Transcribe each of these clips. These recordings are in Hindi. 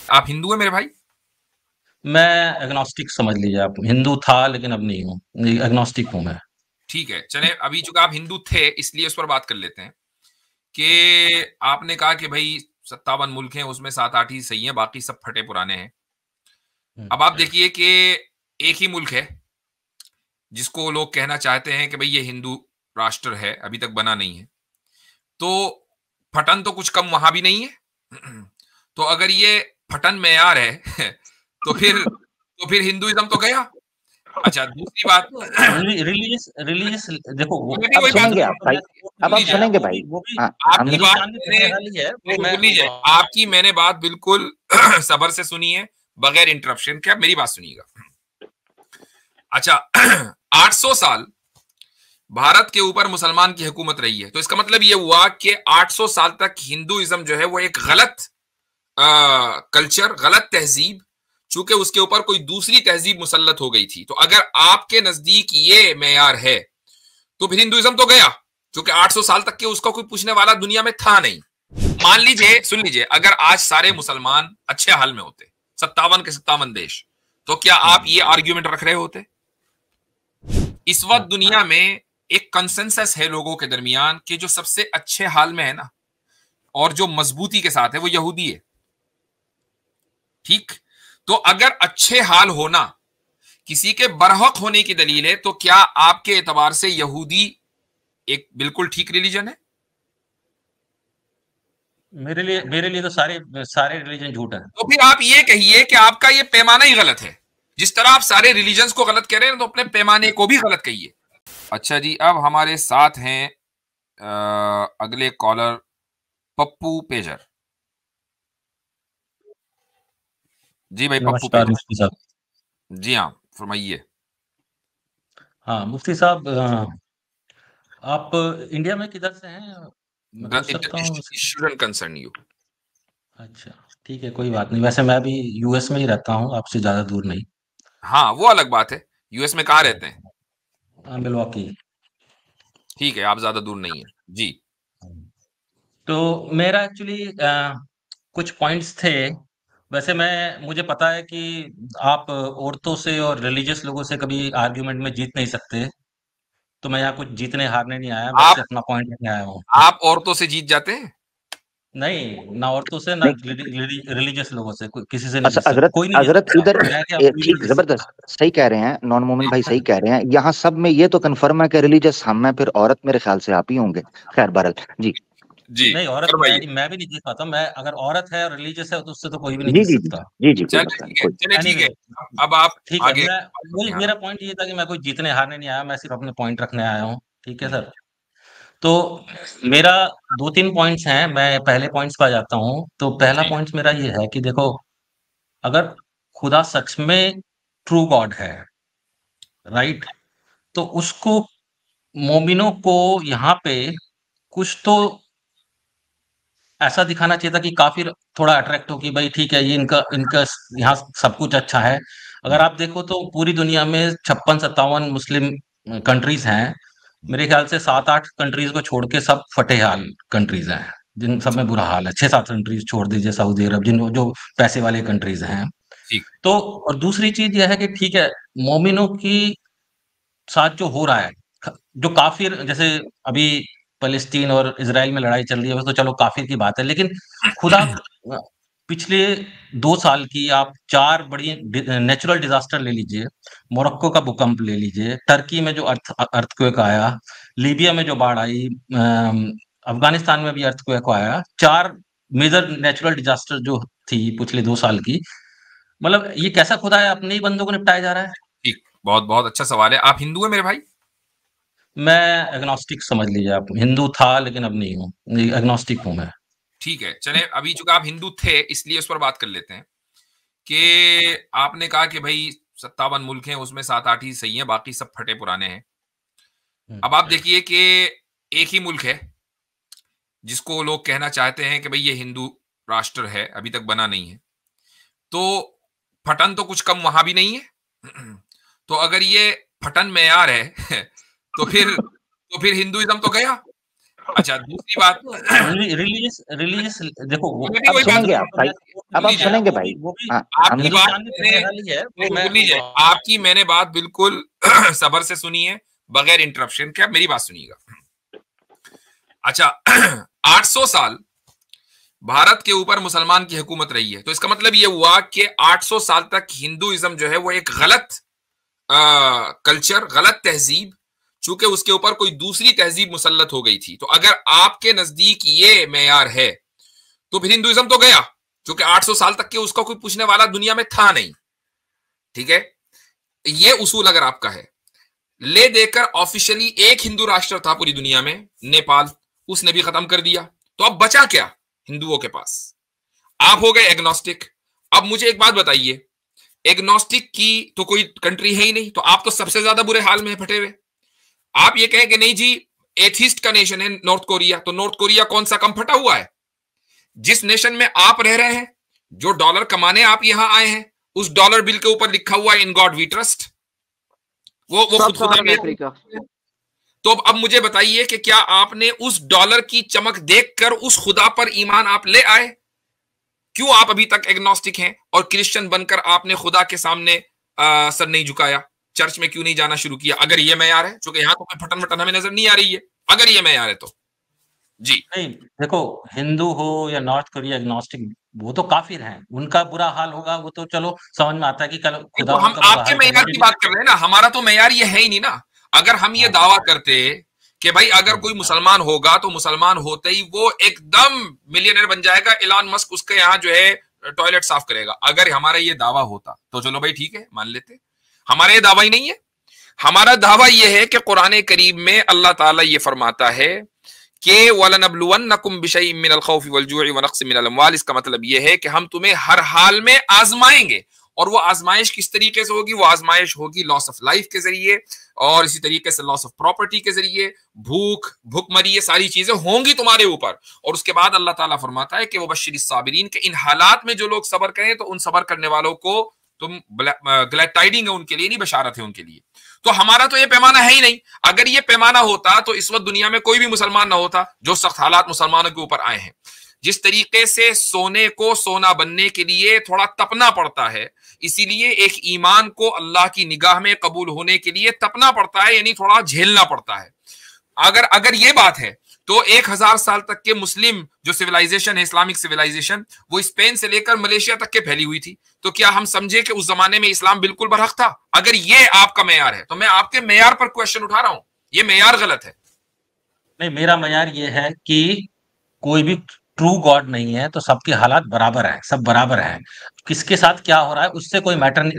आप हिंदू हैं मेरे भाई? मैं एग्नोस्टिक समझ लीजिए आप। हिंदू था लेकिन अब नहीं हूँ। एग्नोस्टिक हूँ मैं। ठीक है, चले अभी चूंकि आप हिंदू थे इसलिए उस पर बात कर लेते हैं कि आपने कहा कि भाई 57 मुल्क हैं, उसमें 7-8 ही सही हैं, बाकी सब फटे पुराने हैं। हम्म, अब आप देखिए कि एक ही मुल्क है जिसको लोग कहना चाहते हैं कि भाई ये हिंदू राष्ट्र है, अभी तक बना नहीं है। तो फटन तो कुछ कम वहां भी नहीं है। तो अगर ये फटन मेयार है तो फिर हिंदुइज्म तो गया। अच्छा, दूसरी बात। रिलीजियस रिलीजियस देखो वो मैं भी अब वही बात सुनेंगे कर आप रहा भाई। हूँ। वो अब भी आप सुन लीजिए, है, सुनेंगे वो भी भाई। वो भी हाँ हम आपकी बात हिंदुस्तान में मैंने रहने वाली है वो नहीं, मैं सुन लीजिए, आपकी मैंने बात बिल्कुल सब्र से सुनी है, बगैर इंटरप्शन के। आप मेरी बात सुनिएगा। अच्छा, 800 साल भारत के ऊपर मुसलमान की हुकूमत रही है, तो इसका मतलब यह हुआ कि 800 साल तक हिंदुइज्म जो है वो एक गलत कल्चर, गलत तहजीब, चूंकि उसके ऊपर कोई दूसरी तहजीब मुसल्लत हो गई थी। तो अगर आपके नजदीक ये मेयार है तो फिर हिंदुइज्म तो गया, क्योंकि 800 साल तक के उसका कोई पूछने वाला दुनिया में था नहीं। मान लीजिए, सुन लीजिए, अगर आज सारे मुसलमान अच्छे हाल में होते, 57 के 57 देश, तो क्या आप ये आर्ग्यूमेंट रख रहे होते? इस वक्त हाँ दुनिया में एक कंसेंसस है लोगों के दरमियान कि जो सबसे अच्छे हाल में है ना, और जो मजबूती के साथ है, वो यहूदी है। ठीक? तो अगर अच्छे हाल होना किसी के बरहक होने की दलील है, तो क्या आपके एतबार से यहूदी एक बिल्कुल ठीक रिलीजन है? मेरे लिए तो सारे सारे रिलीजन झूठ है। तो फिर आप ये कहिए कि आपका ये पैमाना ही गलत है। जिस तरह आप सारे रिलीजन्स को गलत कह रहे हैं, तो अपने पैमाने को भी गलत कहिए। अच्छा जी, अब हमारे साथ हैं अगले कॉलर, पप्पू पेजर। जी भाई, पप्पू नमस्कार पेजर। मुफ्ती साहब। जी हाँ, फरमाइए। हाँ मुफ्ती साहब, आप इंडिया में किधर से हैं? मैं पूछ सकता हूँ? Shouldn't concern you. अच्छा, ठीक है, कोई बात नहीं। वैसे मैं भी यूएस में ही रहता हूँ, आपसे ज़्यादा दूर नहीं। हाँ, वो अलग बात है। यूएस में कहाँ रहते हैं? हाँ, मिलवाकी। ठीक है, आप ज्यादा दूर नहीं है जी। तो मेरा एक्चुअली कुछ पॉइंट्स थे। वैसे मुझे पता है कि आप औरतों से और रिलीजियस लोगों से कभी आर्ग्यूमेंट में जीत नहीं सकते। तो मैं यहाँ कुछ जीतने हारने नहीं आया, बस आप अपना पॉइंट रखने आया हूँ। आप औरतों से जीत जाते हैं? नहीं, ना औरतों से ना नहीं। रिलीजियस लोगों से, किसी से नहीं अच्छा जीत सकता, हजरत, कोई नहीं जीत हजरत सकता। इधर मैं क्या, कोई भी नहीं ठीक जीत सकता। जबरदस्त सही कह रहे हैं, नॉन मोमिन भाई सही कह रहे हैं। यहाँ सब में ये तो कन्फर्म है कि रिलीजियस हम हैं, फिर औरत मेरे ख्याल से आप ही होंगे। खैर बहरल जी। जी, नहीं, औरत फरमाइए। मैं भी नहीं जीत पाता। मैं अगर औरत है और रिलीजियस है तो उससे तो कोई भी नहीं जी जीत जी जी सकता। जी जी, कोई चलिए मसला नहीं ठीक है, कोई। चलिए ठीक है। एनीवे, अब आप ठीक है। आगे मैं बात वही, करते हैं। हाँ। मेरा पॉइंट ये था कि मैं कोई जीतने हारने नहीं आया, मैं सिर्फ अपने पॉइंट रखने आया हूँ। ठीक है सर। तो मेरा दो तीन पॉइंट्स हैं, मैं पहले पॉइंट्स पे आ जाता हूँ। तो पहला जी। पॉइंट मेरा ये है कि देखो, अगर खुदा सच में ट्रू गॉड है, राइट, तो उसको, मोमिनों को यहाँ पे कुछ तो ऐसा दिखाना चाहिए था कि काफिर थोड़ा अट्रैक्ट हो कि भाई ठीक है, ये इनका इनका यहाँ सब कुछ अच्छा है। अगर आप देखो तो पूरी दुनिया में 56-57 मुस्लिम कंट्रीज हैं। मेरे ख्याल से 7-8 कंट्रीज को छोड़ के सब फटे हाल कंट्रीज हैं, जिन सब में बुरा हाल है। 6-7 कंट्रीज छोड़ दीजिए, सऊदी अरब, जिन जो पैसे वाले कंट्रीज हैं। ठीक। तो और दूसरी चीज यह है कि ठीक है, मोमिनों की साथ जो हो रहा है, जो काफिर, जैसे अभी फलस्तीन और इसराइल में लड़ाई चल रही है, वो तो चलो काफिर की बात है, लेकिन खुदा, पिछले 2 साल की आप चार बड़ी नेचुरल डिजास्टर ले लीजिए। मोरक्को का भूकंप ले लीजिए, टर्की में जो अर्थक्वेक आया, लीबिया में जो बाढ़ आई, अफगानिस्तान में भी अर्थक्वेक आया। चार मेजर नेचुरल डिजास्टर जो थी पिछले 2 साल की, मतलब ये कैसा खुदा है, अपने ही बंदों को निपटाया जा रहा है। ठीक, बहुत बहुत अच्छा सवाल है। आप हिंदू हैं मेरे भाई? मैं एग्नोस्टिक समझ लीजिए आप। हिंदू था लेकिन अब नहीं हूँ। एग्नोस्टिक हूँ मैं। ठीक है, चले अभी चूंकि आप हिंदू थे इसलिए उस पर बात कर लेते हैं कि आपने कहा कि भाई 57 मुल्क हैं, उसमें 7-8 ही सही हैं, बाकी सब फटे पुराने हैं। हम्म, अब आप देखिए कि एक ही मुल्क है जिसको लोग कहना चाहते हैं कि भाई ये हिंदू राष्ट्र है, अभी तक बना नहीं है। तो फटन तो कुछ कम वहां भी नहीं है। तो अगर ये फटन मेयार है तो फिर हिंदुइज्म तो गया। अच्छा, दूसरी बात, रिलीजियस देखो अब सुनेंगे आप भाई, अब आप सुनेंगे भाई। हाँ, आपकी बात आपकी मैंने बात बिल्कुल सब्र से सुनी है, बगैर इंटरप्शन के। आप मेरी बात सुनिएगा। अच्छा, 800 साल भारत के ऊपर मुसलमान की हुकूमत रही है, तो इसका मतलब यह हुआ कि 800 साल तक हिंदुइज्म जो है वो एक गलत कल्चर, गलत तहजीब, चूंकि उसके ऊपर कोई दूसरी तहजीब मुसल्लत हो गई थी। तो अगर आपके नजदीक ये मेयार है तो फिर हिंदुइज्म तो गया, क्योंकि 800 साल तक के उसका कोई पूछने वाला दुनिया में था नहीं। ठीक है, ये उसूल अगर आपका है। ले देकर ऑफिशियली एक हिंदू राष्ट्र था पूरी दुनिया में, नेपाल, उसने भी खत्म कर दिया। तो अब बचा क्या हिंदुओं के पास? आप हो गए एग्नोस्टिक। अब मुझे एक बात बताइए, एग्नोस्टिक की तो कोई कंट्री है ही नहीं, तो आप तो सबसे ज्यादा बुरे हाल में फटे हुए। आप ये कहें कि नहीं जी एथिस्ट का नेशन है नॉर्थ कोरिया, तो नॉर्थ कोरिया कौन सा कम फटा हुआ है? जिस नेशन में आप रह रहे हैं, जो डॉलर कमाने आप यहां आए हैं, उस डॉलर बिल के ऊपर लिखा हुआ है इन गॉड वी ट्रस्ट, वो खुद खुदा। तो अब मुझे बताइए कि क्या आपने उस डॉलर की चमक देखकर उस खुदा पर ईमान आप ले आए? क्यों आप अभी तक एग्नोस्टिक हैं और क्रिश्चियन बनकर आपने खुदा के सामने सर नहीं झुकाया? चर्च में क्यों नहीं जाना शुरू किया? अगर ये मैयार है, क्योंकि यहां तो कोई फटन फटन हमें नजर नहीं आ रही है, अगर ये मैयार है तो जी। नहीं देखो, हिंदू हो या नॉर्थ कोरिया एग्नोस्टिक, वो तो काफिर हैं, उनका बुरा हाल होगा, वो तो चलो समझ में आता है कि कल खुदा तो हम आपके मैयार की बात कर रहे हैं ना, हमारा तो मैयार ये है ही नहीं ना। अगर हम ये दावा करते कि भाई अगर कोई मुसलमान होगा तो मुसलमान होते ही वो एकदम मिलियनर बन जाएगा, इलॉन मस्क उसके यहाँ जो है टॉयलेट साफ करेगा, अगर हमारा ये दावा होता तो चलो भाई ठीक है, मान लेते। हमारा ये दावा ही नहीं है। हमारा दावा यह है कि कुरान करीम में अल्लाह ताला ये फरमाता है कि वलनबलुवन्नकुम बिशैइन मिनल खौफि वल जुइ व नक्सिन मिनल अमवाल। इसका मतलब यह है कि हम तुम्हें हर हाल में आजमाएंगे, और वो आजमाइश किस तरीके से होगी? वो आजमाइश होगी लॉस ऑफ लाइफ के जरिए, और इसी तरीके से लॉस ऑफ प्रॉपर्टी के जरिए, भूख भुखमरी, ये सारी चीजें होंगी तुम्हारे ऊपर। और उसके बाद अल्लाह ताला फरमाता है कि वो बश्शिरिस साबिरीन, के इन हालात में जो लोग सब्र करें तो उन सब्र करने वालों को तुम ग्लैड टाइडिंग है उनके लिए, नहीं बशारत है उनके लिए। तो हमारा तो ये पैमाना है ही नहीं। अगर ये पैमाना होता तो इस वक्त दुनिया में कोई भी मुसलमान ना होता। जो सख्त हालात मुसलमानों के ऊपर आए हैं, जिस तरीके से सोने को सोना बनने के लिए थोड़ा तपना पड़ता है, इसीलिए एक ईमान को अल्लाह की निगाह में कबूल होने के लिए तपना पड़ता है, यानी थोड़ा झेलना पड़ता है। अगर ये बात है तो 1000 साल तक के मुस्लिम जो सिविलाइजेशन है, इस्लामिक सिविलाइजेशन, वो स्पेन से लेकर मलेशिया तक के फैली हुई थी। तो क्या हम समझे कि उस जमाने में इस्लाम बिल्कुल बरहक था? अगर ये आपका मेयार है तो मैं आपके मेयार पर क्वेश्चन उठा रहा हूं, ये मेयार गलत है। नहीं, मेरा मेयार ये है कि कोई भी ट्रू गॉड नहीं है, तो सबके हालात बराबर है, सब बराबर है। किसके साथ क्या हो रहा है उससे कोई मैटर नहीं,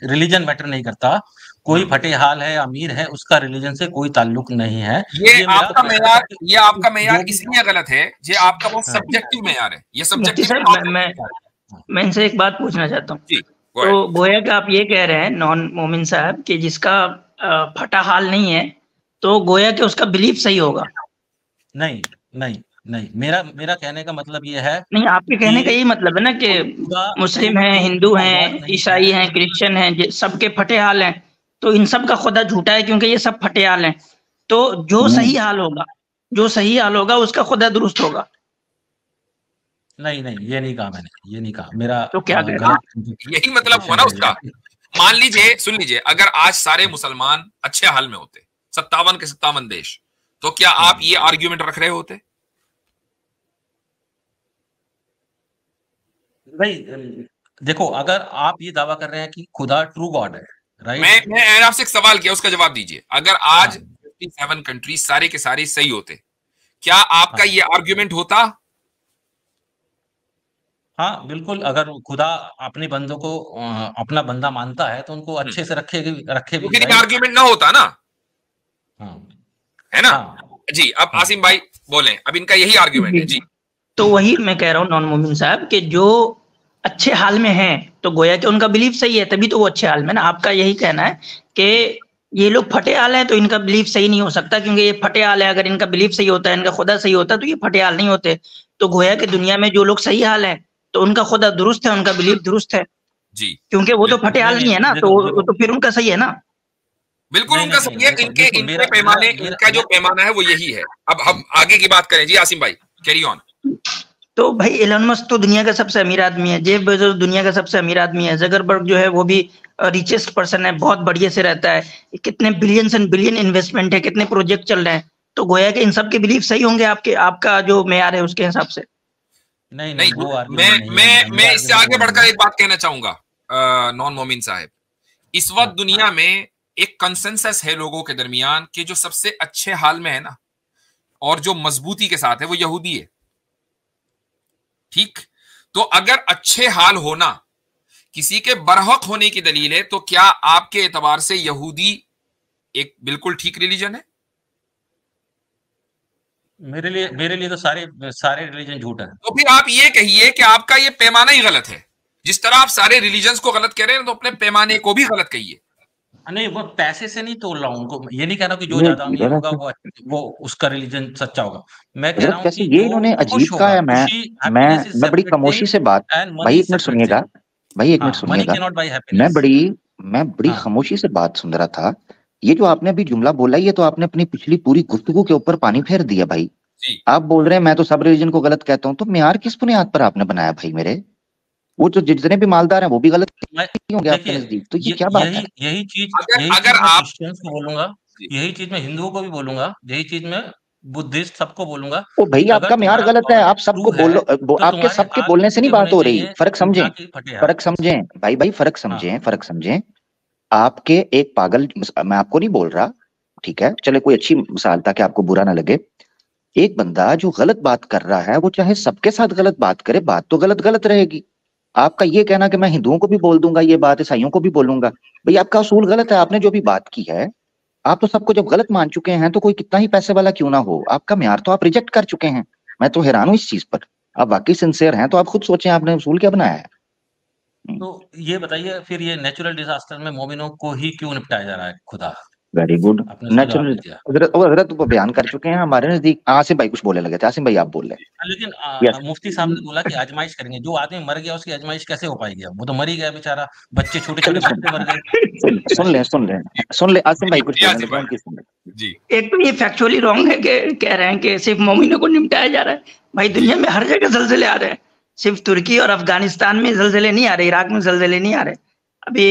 रिलीजन मैटर नहीं करता। कोई फटे हाल है, अमीर है, उसका रिलीजन से कोई ताल्लुक नहीं है। ये आपका मेयार इसलिए गलत है, ये आपका बहुत सब्जेक्टिव मेयार है, ये सब्जेक्टिव। मैं इनसे एक बात पूछना चाहता हूँ। तो गोया कि आप ये कह रहे हैं नॉन मोमिन साहब कि जिसका फटा हाल नहीं है तो गोया कि उसका बिलीफ सही होगा? नहीं नहीं नहीं, मेरा कहने का मतलब ये है, नहीं, आपके कहने का यही मतलब है ना कि मुस्लिम हैं, हिंदू हैं, ईसाई हैं, क्रिश्चियन हैं, सबके फटे हाल हैं, तो इन सब का खुदा झूठा है क्योंकि ये सब फटे हाल हैं। तो जो सही हाल होगा उसका खुदा दुरुस्त होगा। नहीं, ये नहीं कहा मैंने, ये नहीं कहा। मेरा तो क्या कह रहा? यही मतलब हुआ ना उसका। मान लीजिए, सुन लीजिए, अगर आज सारे मुसलमान अच्छे हाल में होते, 57 के 57 देश, तो क्या आप ये आर्ग्यूमेंट रख रहे होते? भाई देखो, अगर आप ये दावा कर रहे हैं कि खुदा ट्रू गॉड है, राइट? मैं आपसे एक सवाल किया, उसका जवाब दीजिए। अगर आज 57 कंट्री सारे के सारे सही होते, क्या आपका ये आर्ग्यूमेंट होता? हाँ बिल्कुल। अगर खुदा अपने बंदों को अपना बंदा मानता है तो उनको अच्छे से रखे भी, फिर आर्ग्यूमेंट ना होता ना। है ना? जी, अब आसिम भाई बोलें, अब इनका यही आर्ग्यूमेंट है। जी, तो वही मैं कह रहा हूँ नॉन मोमिन साहब कि जो अच्छे हाल में हैं तो गोया कि उनका बिलीफ सही है, तभी तो वो अच्छे हाल में ना। आपका यही कहना है कि ये लोग फटे हाल हैं तो इनका बिलीफ सही नहीं हो सकता, क्योंकि ये फटे हाल है। अगर इनका बिलीफ सही होता है, इनका खुदा सही होता है, तो ये फटे हाल नहीं होते। तो गोया कि दुनिया में जो लोग सही हाल है तो उनका खुदा दुरुस्त है, उनका बिलीफ दुरुस्त है। जी, क्योंकि वो तो फटे हाल नहीं है ना, तो फिर उनका सही है ना। बिल्कुल नहीं उनका नहीं सही है। देखो इनके देखो इनके मेरा पैमाने, मेरा इनका जो पैमाना है वो यही है। अब हम आगे की बात करें। जी आसिम भाई, कैरी ऑन। तो भाई एलन मस्क तो दुनिया का सबसे अमीर आदमी है, जेफ बेजोस दुनिया का सबसे अमीर आदमी है, जकरबर्ग जो है वो भी रिचेस्ट पर्सन है, बहुत बढ़िया से रहता है, कितने बिलियंस एंड बिलियन इन्वेस्टमेंट है, कितने प्रोजेक्ट चल रहे हैं, तो गोया कि इन सब के बिलीफ सही होंगे आपके, आपका जो मेयार है उसके हिसाब से। नहीं नहीं, वो मैं आर्गुमेंट नहीं है मैं मेरा, मैं मेरा इससे आर्गुमेंट आगे वो नहीं बढ़कर है। एक बात कहना चाहूंगा नॉन मोमिन साहब। इस वक्त हाँ दुनिया में एक कंसेंसस है लोगों के दरमियान कि जो सबसे अच्छे हाल में है ना और जो मजबूती के साथ है वो यहूदी है। ठीक, तो अगर अच्छे हाल होना किसी के बरहक होने की दलील है, तो क्या आपके एतबार से यहूदी एक बिल्कुल ठीक रिलीजन है? मेरे लिए तो सारे सारे रिलीजन झूठ है। तो फिर आप ये कहिए कि आपका ये पैमाना ही गलत है। जिस तरह आप सारे रिलीजन्स को गलत कह रहे हैं, तो अपने पैमाने को भी गलत कहिए। नहीं वो पैसे से नहीं तोल रहा हूँ उनको, ये नहीं कह रहा हूँ कि जो ये ज्यादा अमीर होगा हजरत वो उसका रिलीजन सच्चा होगा। मैं कह रहा हूँ कैसे कि ये जो इन्होंने खुश अजीब कहा होगा, है। खुशी मैं हैप्पीनेस इज मैं बड़ी सेपरेट खामोशी थिंग से बात, एंड मनी भाई इज एक मिनट सेपरेट सुनिएगा, थिंग। भाई एक मिनट हाँ, मनी सुनिएगा। कैन नॉट बाय मैं हैप्पीनेस। बड़ी हाँ खामोशी से बात सुन रहा था। ये जो आपने अभी जुमला बोला, ये तो आपने अपनी पिछली पूरी गुफ्तगू के ऊपर पानी फेर दिया भाई। जी, आप बोल रहे हैं मैं तो सब रिलीजन को गलत कहता हूँ, तो मेयार किस बुनियाद पर आपने बनाया भाई मेरे? वो जो जितने भी मालदार हैं वो भी गलत मैं नहीं होंगे आपके देखिए नजदीक? तो ये ये क्या बात है? यही अगर चीज अगर मैं आप क्रिश्चियंस को बोलूंगा, जी, यही चीज मैं हिंदुओं को भी बोलूंगा, यही चीज मैं बुद्धिस्ट सबको बोलूंगा ओ भाई कि अगर आपका मेयार तुम्हारा गलत है, गॉड आप ट्रू सबको है बोलो। तो आपके तुम्हारे सबके हाल बोलने से नहीं फीके बात होने हो रही। चाहिए, फर्क समझें, ना कि फटे हाल। फर्क समझें भाई, फर्क हाँ समझें, फर्क समझें। आपके एक पागल, मैं आपको नहीं बोल रहा, ठीक है, चले कोई अच्छी मिसाल ताकि आपको बुरा ना लगे। एक बंदा जो गलत बात कर रहा है, वो चाहे सबके साथ गलत बात करे, बात तो गलत गलत रहेगी। आपका ये कहना कि मैं हिंदुओं को भी बोल दूंगा ये बात, ईसाइयों को भी बोलूंगा, भाई आपका असूल गलत है। आपने जो भी बात की है, आप तो सबको जब गलत मान चुके हैं, तो कोई कितना ही पैसे वाला क्यों ना हो, आपका म्यार तो आप रिजेक्ट कर चुके हैं। मैं तो हैरान हूं इस चीज पर। आप वाकई सिंसियर हैं तो आप खुद सोचें आपने असूल क्या बनाया है। तो ये बताइए फिर ये नेचुरल डिजास्टर में मोमिनों को ही क्यों निपटाया जा रहा है खुदा? Very good. आपने उसका जवाब नेचुरल, दे दिया। हजरत वो बयान कर चुके हैं हमारे नजदीक। आसिम भाई कुछ बोले लगे थे, आसिम भाई आप बोल रहे लेकिन हैं। यस, मुफ्ती साहब ने बोला कि आजमाइश करेंगे। जो आदमी मर गया उसकी आजमाइश कैसे हो पाएगी? अब वो तो मर ही गया बेचारा, बच्चे छोटे छोटे चलिए बच्चे मर गए। सुन ले आसिम भाई कुछ जी बोलने आसिम लगे, भाई, उनकी सुन ले। जी एक तो ये फैक्चुअली रॉन्ग है कि कह रहे हैं कि सिर्फ मोमिनों को निपटाया जा रहा है। भाई दुनिया में हर जगह जलजले आ रहे हैं, सिर्फ तुर्की और अफगानिस्तान में जलजले नहीं आ रहे, इराक में जलजले नहीं आ रहे, अभी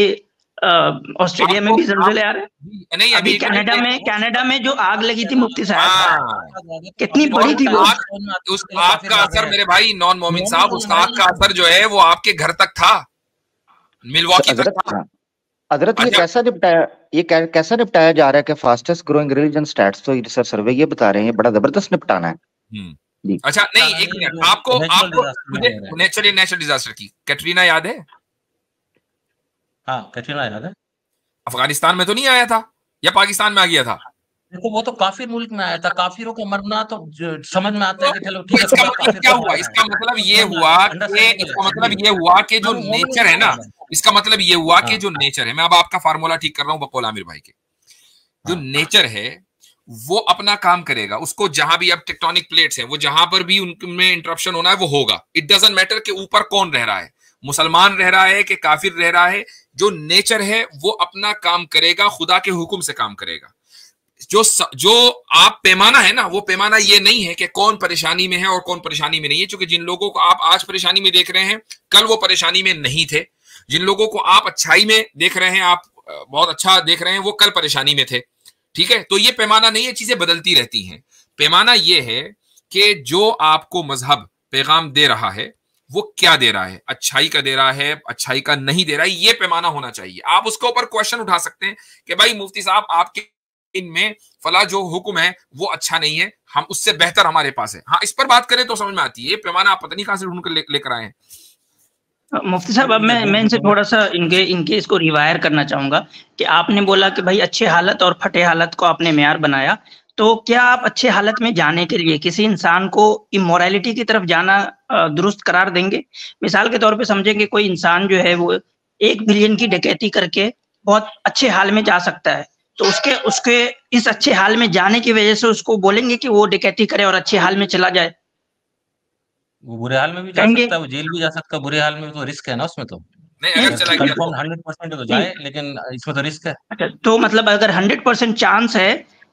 ऑस्ट्रेलिया में भी जलजले आ रहे हैं। नहीं अभी एक मिनट, कनाडा में जो आग लगी थी मुफ्ती साहब, हाँ, कितनी और बड़ी थी वो। उस आग का असर मेरे भाई नॉन मोमिन साहब, उस आग का असर जो है वो आपके घर तक था, मिलवॉकी तक हजरत था। हाँ, हजरत ये अच्छा, कैसा निपटाया, कैसा निपटाया जा रहा है कि फास्टेस्ट ग्रोइंग रिलीजन स्टैट्स, तो रिसर्च सर्वे ये बता रहे हैं बड़ा जबरदस्त निपटाना है जी। अच्छा नहीं एक मिनट, आपको मुझे नेचुरल डिजास्टर की कैटरीना याद है? हाँ कैटरीना याद है। अफगानिस्तान में तो नहीं आया था, या पाकिस्तान में आ गया था? देखो वो तो काफिर मुल्क में आया था, काफिरों को मरना तो समझ में आता है कि चलो ठीक है। इसका मतलब क्या हुआ? इसका मतलब ये हुआ कि जो नेचर है ना, इसका मतलब ये हुआ कि जो नेचर है, मैं अब आपका फार्मूला ठीक कर रहा हूं बकौल आमिर भाई के, जो नेचर है वो अपना काम करेगा। उसको जहां भी अब टेक्टोनिक प्लेट्स हैं, वो जहां पर भी उनमें इंटरप्शन होना है वो होगा। इट डजंट मैटर कि ऊपर कौन रह रहा है, मुसलमान रह रहा है कि काफिर रह रहा है, जो नेचर है वो अपना काम करेगा, खुदा के हुक्म से काम करेगा। जो आप पैमाना है ना, वो पैमाना ये नहीं है कि कौन परेशानी में है और कौन परेशानी में नहीं है, क्योंकि जिन लोगों को आप आज परेशानी में देख रहे हैं, कल वो परेशानी में नहीं थे। जिन लोगों को आप अच्छाई में देख रहे हैं, आप बहुत अच्छा देख रहे हैं, वो कल परेशानी में थे। ठीक है, तो ये पैमाना नहीं है, चीजें बदलती रहती हैं। पैमाना ये है कि जो आपको मजहब पैगाम दे रहा है वो क्या दे रहा है, अच्छाई का दे रहा है, अच्छाई का नहीं दे रहा है, ये पैमाना होना चाहिए। आप उसके ऊपर क्वेश्चन उठा सकते हैं कि भाई मुफ्ती साहब आपके इनमें फला जो हुक्म है वो अच्छा नहीं है, हम उससे बेहतर हमारे पास है। हाँ, इस पर बात करें तो समझ में आती है। ये पैमाना आप पता नहीं कहां से ढूंढ कर लेकर आए हैं। मुफ्ती साहब अब मैं इनसे थोड़ा सा इनके इसको रिवायर करना चाहूंगा कि आपने बोला कि भाई अच्छे हालत और फटे हालत को आपने मेयार बनाया, तो क्या आप अच्छे हालत में जाने के लिए किसी इंसान को इमोरलिटी की तरफ जाना दुरुस्त करार देंगे? मिसाल के तौर पे समझेंगे कोई इंसान जो है वो 1 बिलियन की डकैती करके बहुत अच्छे हाल में जा सकता है, तो उसके इस अच्छे हाल में जाने की वजह से उसको बोलेंगे कि वो डकैती करे और अच्छे हाल में चला जाए? वो बुरे हाल में भी जा सकता है, वो जेल भी जा सकता है, बुरे हाल में तो रिस्क है ना उसमें तो। नहीं, अगर चला गया कंफर्म 100% तो जाए, लेकिन इसमें तो रिस्क है। अच्छा, तो मतलब अगर 100% चांस है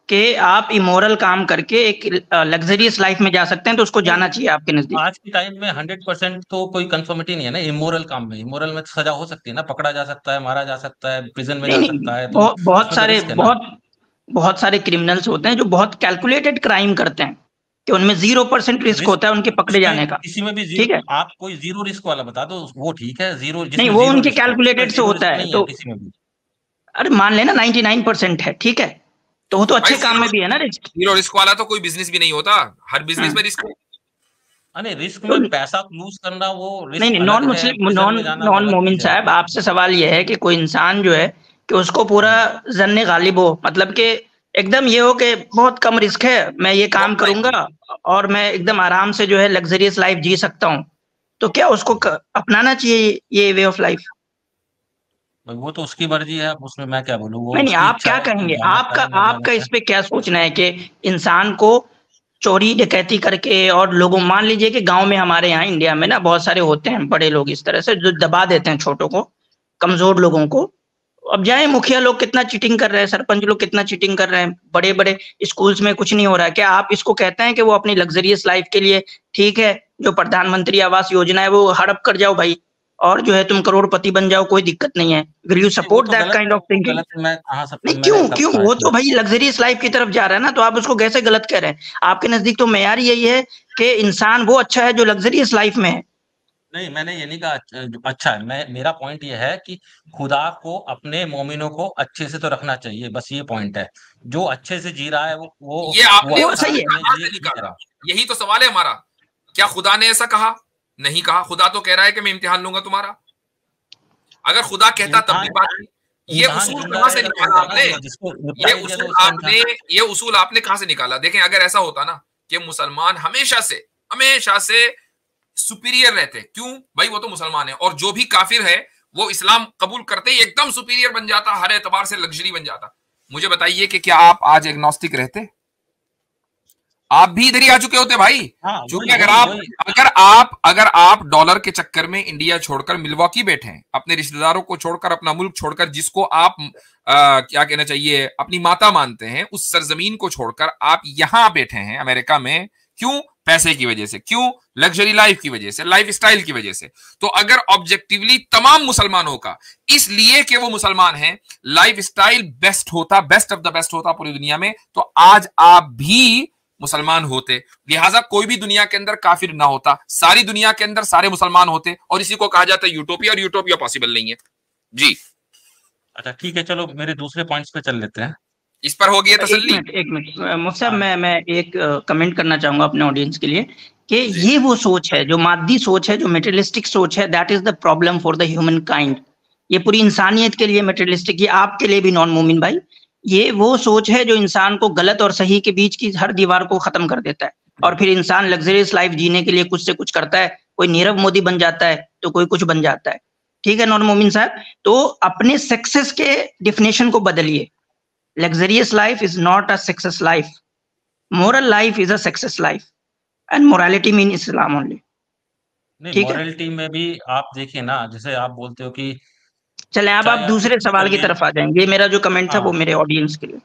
कि आप इमोरल काम करके एक लग्जरियस लाइफ में जा सकते हैं, तो उसको जाना चाहिए आपके नजदीक। आज के टाइम में 100% तो कोई कंफर्मिटी नहीं है ना इमोरल काम में। इमोरल में तो सजा हो सकती है ना, पकड़ा जा सकता है, मारा जा सकता है, प्रिजन में नहीं जा नहीं, सकता है, तो बहुत उसमें तो सारे रिस्क है ना। बहुत सारे क्रिमिनल्स होते हैं जो बहुत कैलकुलेटेड क्राइम करते हैं, कि उनमें 0% रिस्क होता है उनके पकड़े जाने का। किसी में भी ठीक है, आप कोई जीरो रिस्क वाला बता दो, वो ठीक है। जीरो नहीं जिसमें वो जीरो उनके रिस्क है, कैलकुलेटेड से होता है, नहीं है तो किसी में भी। अरे मान लेना 99% है, ठीक है, तो वो तो अच्छे भाई, काम में भी है ना रिस्क। जीरो रिस्क वाला तो कोई बिजनेस भी नहीं होता, हर बिजनेस में रिस्क है। अरे रिस्क तो में पैसा लूज करना वो नहीं रिस्क नहीं, अलग नॉन है, मुस्लिम प्रिजन में जाना नॉन अलग मोमिन चीज है। साहब, आपसे सवाल यह है कि कोई इंसान जो है कि उसको पूरा जन्ने गालिब हो, मतलब कि एकदम ये हो कि बहुत कम रिस्क है, मैं ये काम बहुत टाइम करूंगा और मैं एकदम आराम से जो है लग्जरियस लाइफ जी सकता हूँ, तो क्या उसको अपनाना चाहिए ये वे ऑफ लाइफ? भाई वो तो उसकी मर्जी है, अब उसमें मैं क्या बोलूं, वो नहीं नहीं, उसकी आप इच्छा क्या है कि कहेंगे? जाना आपका चाहे ना जाना आपका चाहे। इस पे क्या सोचना है कि इंसान को चोरी डकैती करके, और लोगों, मान लीजिए कि गांव में हमारे यहाँ इंडिया में ना बहुत सारे होते हैं बड़े लोग इस तरह से जो दबा देते हैं छोटों को, कमजोर लोगों को। अब जाए मुखिया लोग कितना चीटिंग कर रहे हैं, सरपंच लोग कितना चीटिंग कर रहे हैं, बड़े बड़े स्कूल्स में कुछ नहीं हो रहा है, क्या आप इसको कहते हैं कि वो अपनी लग्जरियस लाइफ के लिए ठीक है, जो प्रधानमंत्री आवास योजना है वो हड़प कर जाओ भाई, और जो है तुम करोड़पति बन जाओ, कोई दिक्कत नहीं है? विल यू नहीं, वो सपोर्ट तो दैट गलत काइंड है, ऑफ वो थिंकिंग? गलत है। मैं कहाँ सब नहीं, मैंने क्यों कब क्यों? कहा वो तो कि भाई लग्जरियस लाइफ की तरफ जा रहा है ना, तो आप उसको कैसे गलत कह रहे हैं? आपके नजदीक तो मेयार यही है कि इंसान वो अच्छा है जो लग्जरियस लाइफ में है। नहीं, मैंने ये नहीं कहा अच्छा है। मैं मेरा पॉइंट ये है कि खुदा को अपने मोमिनों को अच्छे से तो रखना चाहिए, बस ये पॉइंट है। जो अच्छे से जी रहा है ये वो आपने वो अच्छा सही उसे है। अपने कहाँ लिए से ठीक निकाला? है। यही तो सवाल है हमारा। क्या खुदा ने ऐसा कहा? नहीं कहा। खुदा तो कह रहा है कि मैं इम्तिहान लूंगा तुम्हारा। अगर खुदा कहता तब भी बात थी। ये इम्तिहान उसूल जिंदा कहां से रहेगा तो निकाला होगा आपने? ना, जिसको रिप्लाई दिया तो उसका इम्तिहान। ये उसूल आपने कहां से निकाला? देखें, अगर ऐसा होता ना कि मुसलमान हमेशा से सुपीरियर रहते, क्यों भाई? वो तो मुसलमान है, और जो भी काफिर है वो इस्लाम कबूल करते ही एकदम सुपीरियर बन जाता, हर एतबार से लग्जरी बन जाता। मुझे बताइए कि क्या आप आज एग्नोस्टिक रहते? आप भी इधर ही आ चुके होते भाई। हाँ, क्योंकि वही अगर आप डॉलर के चक्कर में इंडिया छोड़कर मिल्वॉकी बैठे हैं, अपने रिश्तेदारों को छोड़कर, अपना मुल्क छोड़कर, जिसको आप क्या कहना चाहिए, अपनी माता मानते हैं, उस सरजमीन को छोड़कर आप यहां बैठे हैं अमेरिका में। क्यों? पैसे की वजह से। क्यों? लग्जरी लाइफ की वजह से, लाइफ स्टाइल की वजह से। तो अगर ऑब्जेक्टिवली तमाम मुसलमानों का, इसलिए कि वो मुसलमान हैं, लाइफ स्टाइल बेस्ट होता, बेस्ट ऑफ द बेस्ट होता पूरी दुनिया में, तो आज आप भी मुसलमान होते। लिहाजा कोई भी दुनिया के अंदर काफिर ना होता, सारी दुनिया के अंदर सारे मुसलमान होते, और इसी को कहा जाता है यूटोपिया, और यूटोपिया पॉसिबल नहीं है जी। अच्छा ठीक है, चलो मेरे दूसरे पॉइंट्स पे चल लेते हैं। इस पर हो गया तसल्ली? एक मिनट मुफ्ती साहब, हाँ। मैं एक कमेंट करना चाहूंगा अपने ऑडियंस के लिए कि जी। ये वो सोच है जो मादी सोच है, जो मेटेरियलिस्टिक सोच है, that is the problem for the human kind. ये पूरी इंसानियत के लिए मेटेरियलिस्टिक, ये आपके लिए भी नॉन मोमिन भाई, ये वो सोच है जो इंसान को गलत और सही के बीच की हर दीवार को खत्म कर देता है, और फिर इंसान लग्जरियस लाइफ जीने के लिए कुछ से कुछ करता है। कोई नीरव मोदी बन जाता है तो कोई कुछ बन जाता है। ठीक है नॉन मोमिन साहब, तो अपने सक्सेस के डिफिनेशन को बदलिए। Luxurious life is not a success life. Moral life is a success life. And morality mean Islam only. नहीं, ठीक है, मॉरलिटी में भी आप देखिए ना, जैसे आप बोलते हो कि चलें अब आप चाहे आप कुछ दूसरे भी सवाल की करिए। तरफ आ जाएंगे। ये मेरा जो कमेंट था वो हाँ, मेरे ऑडियंस के लिए।